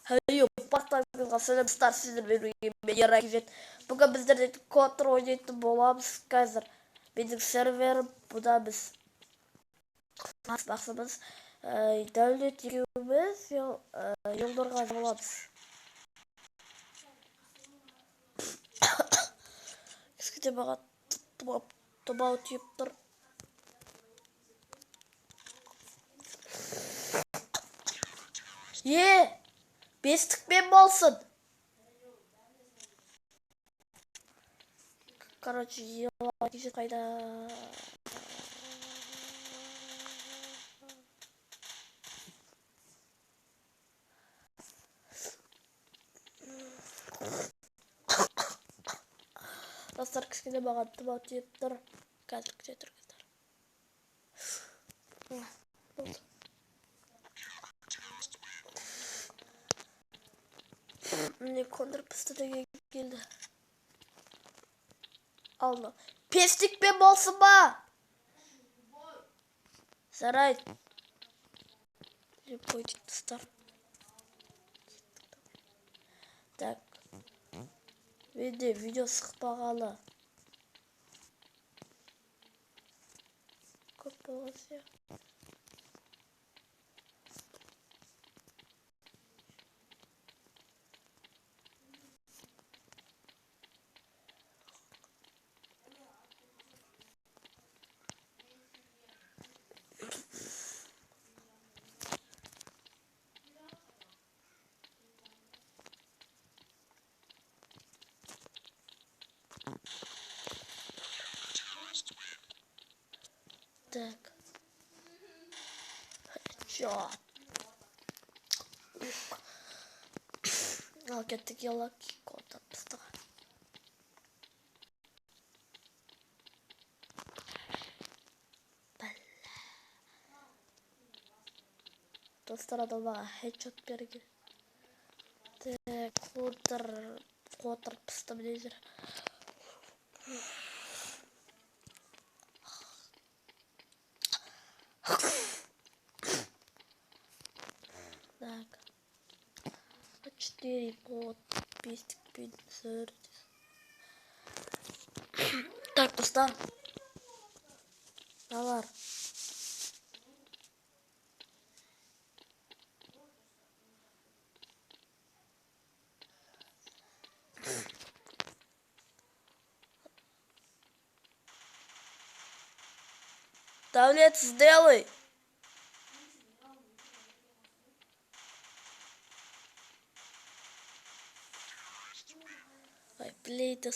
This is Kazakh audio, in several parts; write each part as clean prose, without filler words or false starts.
Hayır, bақтаңызға сәлемдер, сіздер беруге мен Еракезет. Бүгін біздер Контр ойнайтын боламыз қазір. Менің серверім, бұда біз мақсатымыз дәулет екеуміз елдарға боламыз. Кішкене маған тұмау тиіп тұр. Бестікпен болсын. Короче, Еракезет қайда? Достар, кішкене маған тұмау тиіп тұр. Қазір күте тұрғыздар. Міне Контр пістіге келді. Алды. Пестікпен болсын ба? Зарайт. Лепойтик достар. Так. Менде видео сықпағалы. Көп болған сияқты. Так. Чё? Al kettik yola Kontr'da pıstığa. Dostlar adama headshot bergi. Kontr pıstı biledir. Так. 4 год, пестик, 50. Так, пусто. Давай. Давлет сделай. Ой, плейта.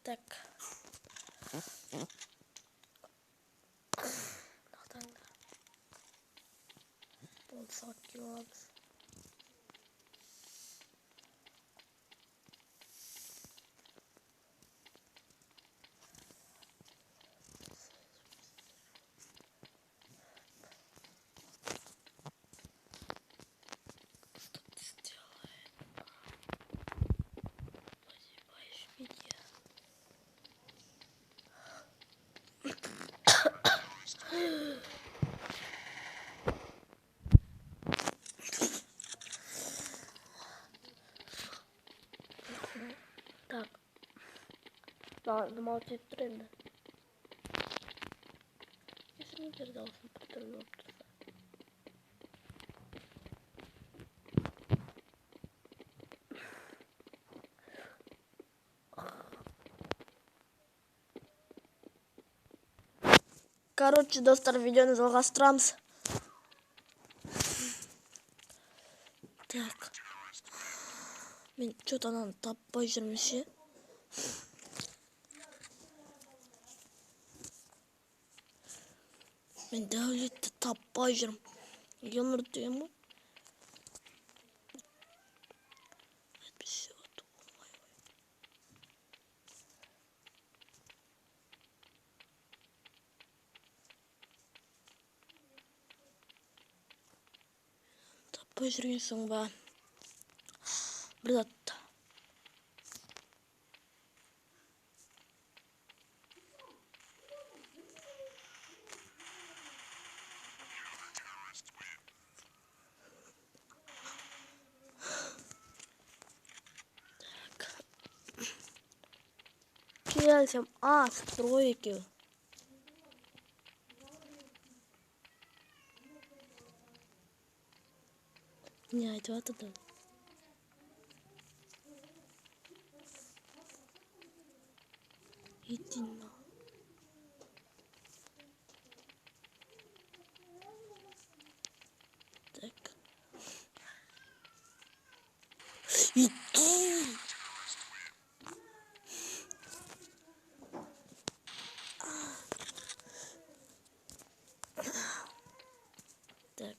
Так. Болсақ келеміз. Так. Думал, тебе тренды. Если не дождался, потом короче, достар, видеоны жалғастырамыз. Так. Мен что-то ананы таппай жүрмін ше. Мен дәулетті таппай жүрмін. Елнұр деген бұл. Таппай жүргенсің ба? Bir dakika. Geleceğim. Aa, стройки. Не айтып атты. Иди на. Так. Иди. Так.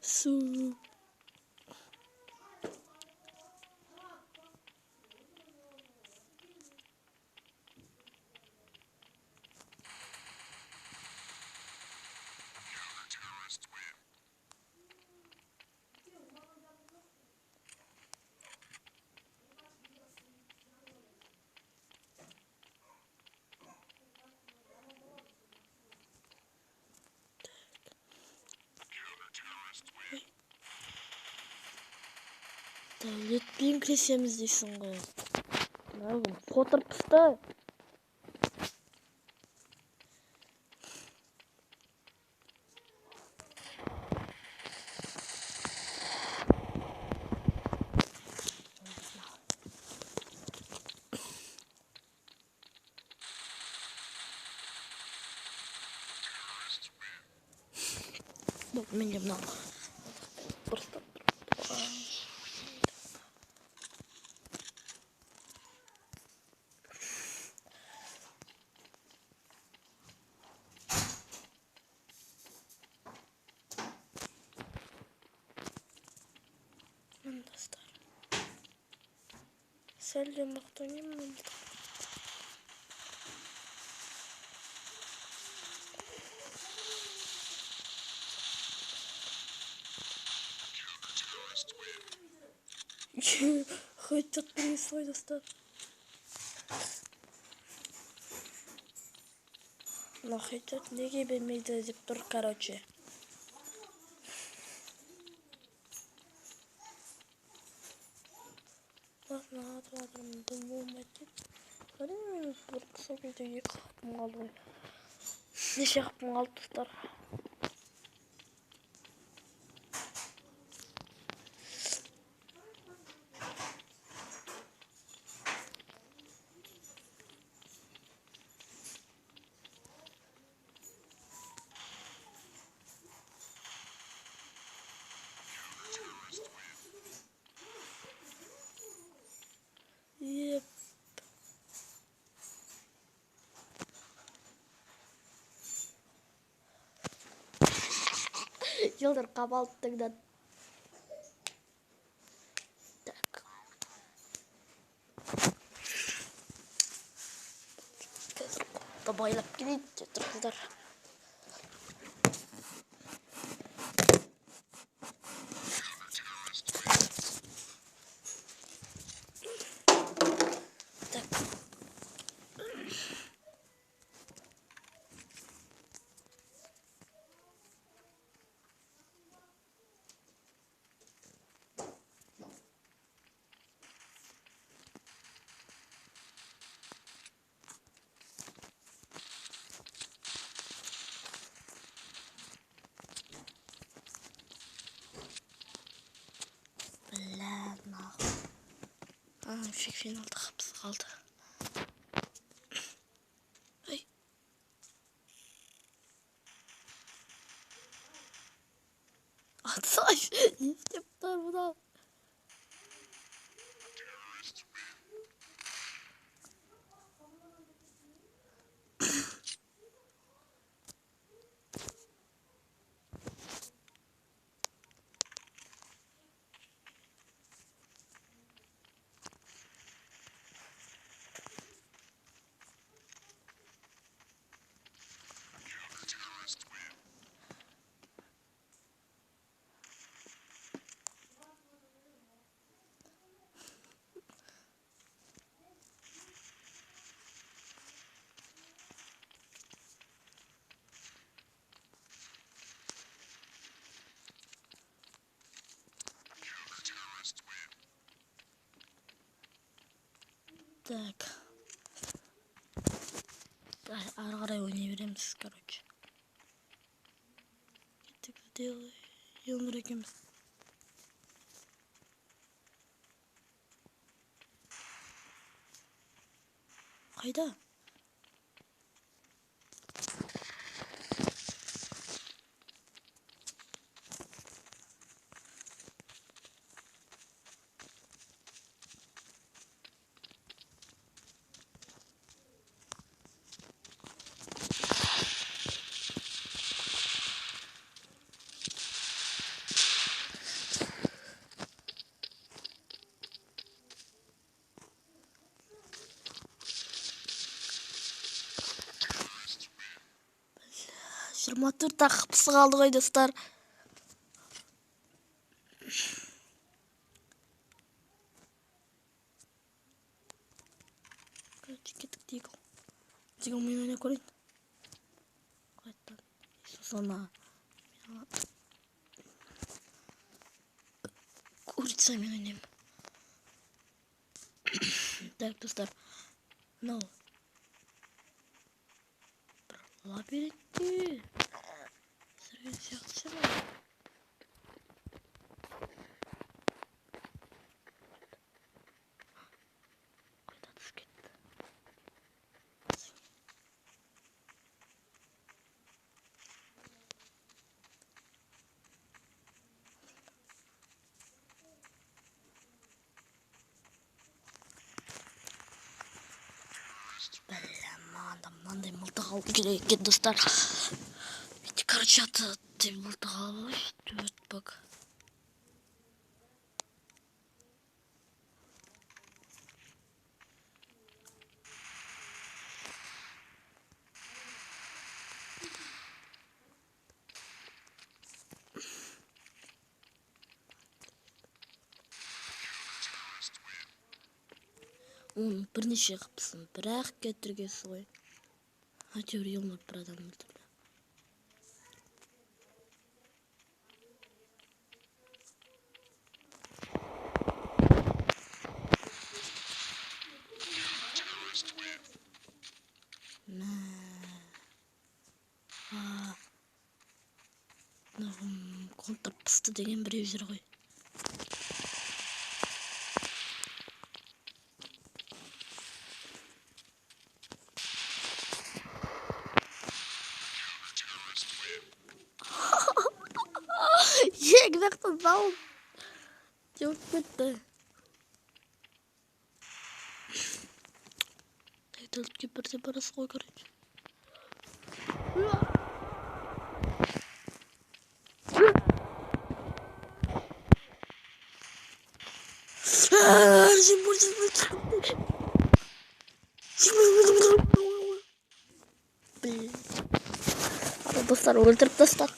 Су. Дәулетпен күресеміз дейсің ғой. Отырыпты. Мен де мынау. Просто. Достар. Сәлем мақтанемін. Хотят принесло, достар. Но хотят неге бермейді деп тұр, короче. Ладно, атырадым, болмайды. Әрине мен бір сол кезде 2 қақпым қалды ғой. Неше қақпым қалды, достар? Еп. Жылдар қабалттыңдан. Так. Байлап келейді, тұрғыздар. Фиг финалда қапсы қалды. Ай. Атсай, не істеп тұр бұдан? Так. Ары қарай ойнай береміз, короче. Кеттік, сделай. Елнұр екеміз. Қайда? Жиырма төрт ақ пысы қалды ғой достар. Кеттік дейік. Деген мен ойнай көрейін. Қайттан. Соны. Курица мен ойнайым. Так, достар. Мынау. Лабиринтте. Сірген сияқты ма? Қайда түсіп кетті? Мынандай мылтық алу керек екен, достар. Короче, ты мылтық алып алайық. Бак. Оның бірнеше қыпсын, бірақ кетіргесі ғой. Әйтеуір елмір бір адам өлтірді. Контрпысты деген біреу жүр ғой. Ең нақты зал жоқ кетті. Тәйтілікке бірде барасы ғой, короче. Достар, өлтіріп тастады.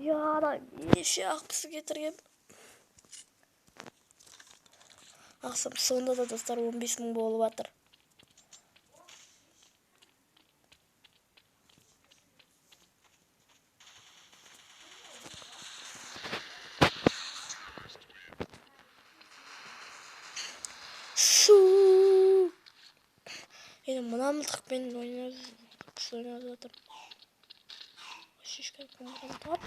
Я, неше ақпысы кетірген. Ақсым сонда да достар 15 мың болып атыр. Енді мына мылтықпен ойнап жатыр. Шешкен көмірін тап.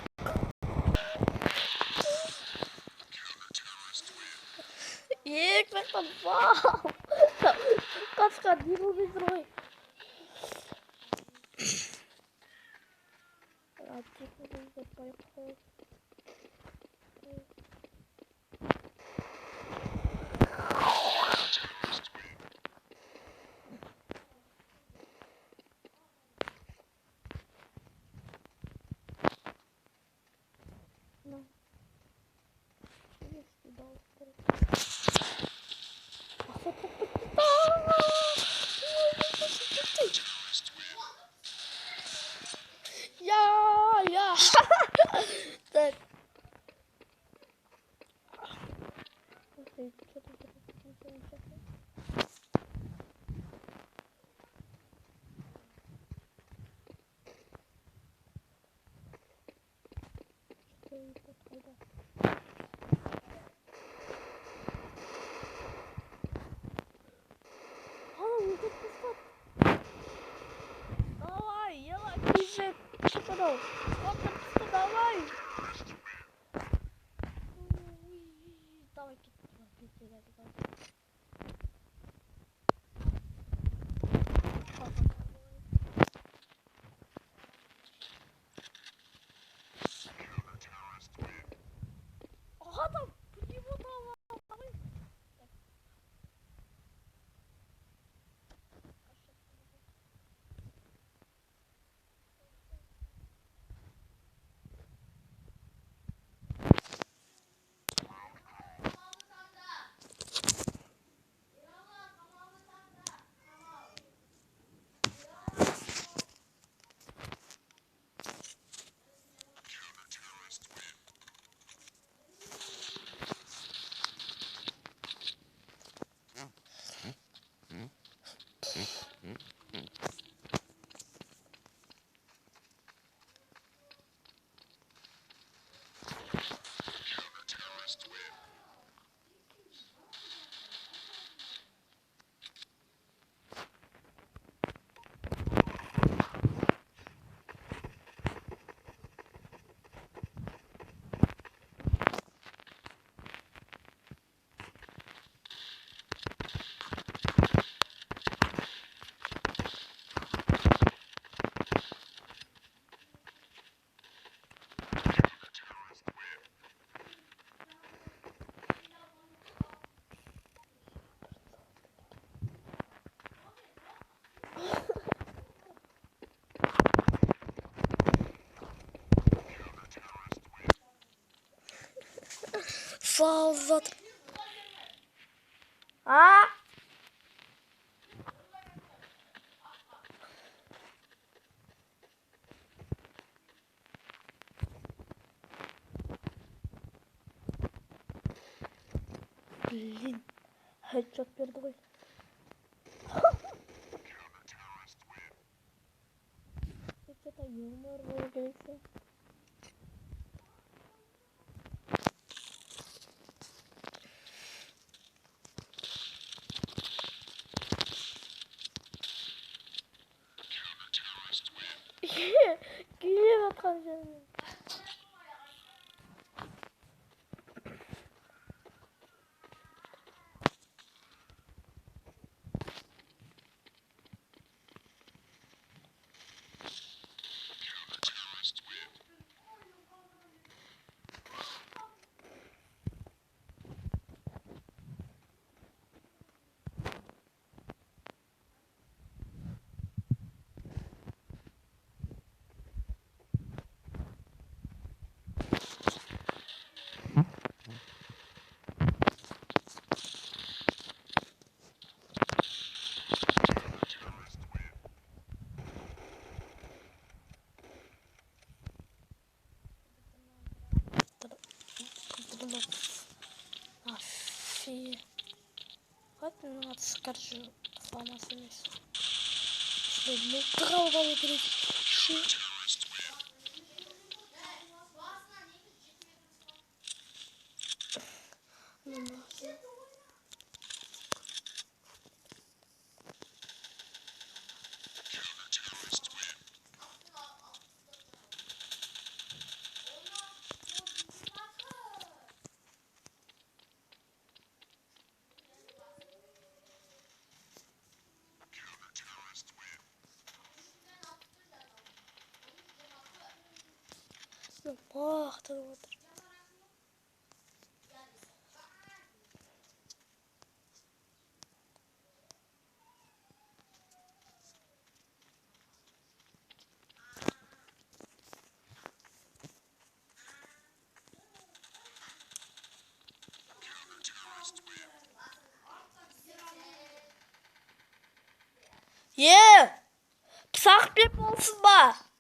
Ең нақтан вау! Қасқа не болып жатыр ғой? Я. Так. fazla. Ha? Lin. Headshot verdi koy. Headshot'a yorumlar böyle gerekse. Gülüyor bakalım canım. Afi. Hadi lan hadi sıkar şu famasını. Şöyle ne kavgalı direkt. Şu. Oh, tamamdır. Yeah! Takip olsun bak.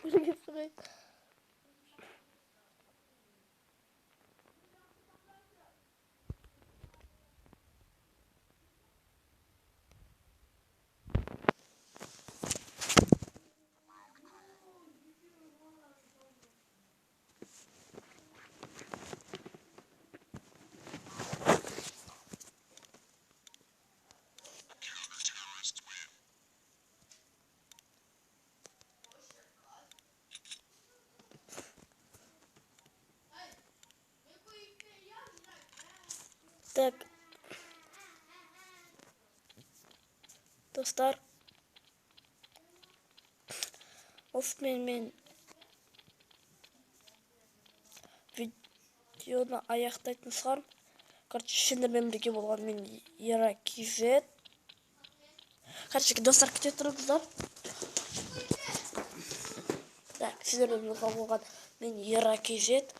Bunu getireyim. Так. Достар. Осымен мен видеоны аяқтайтын шығармын. Короче, сендермен бірге болған мен Еракизет. Короче, достар, кете тұрыңыздар. Так, сендермен бірге болған мен Еракизет.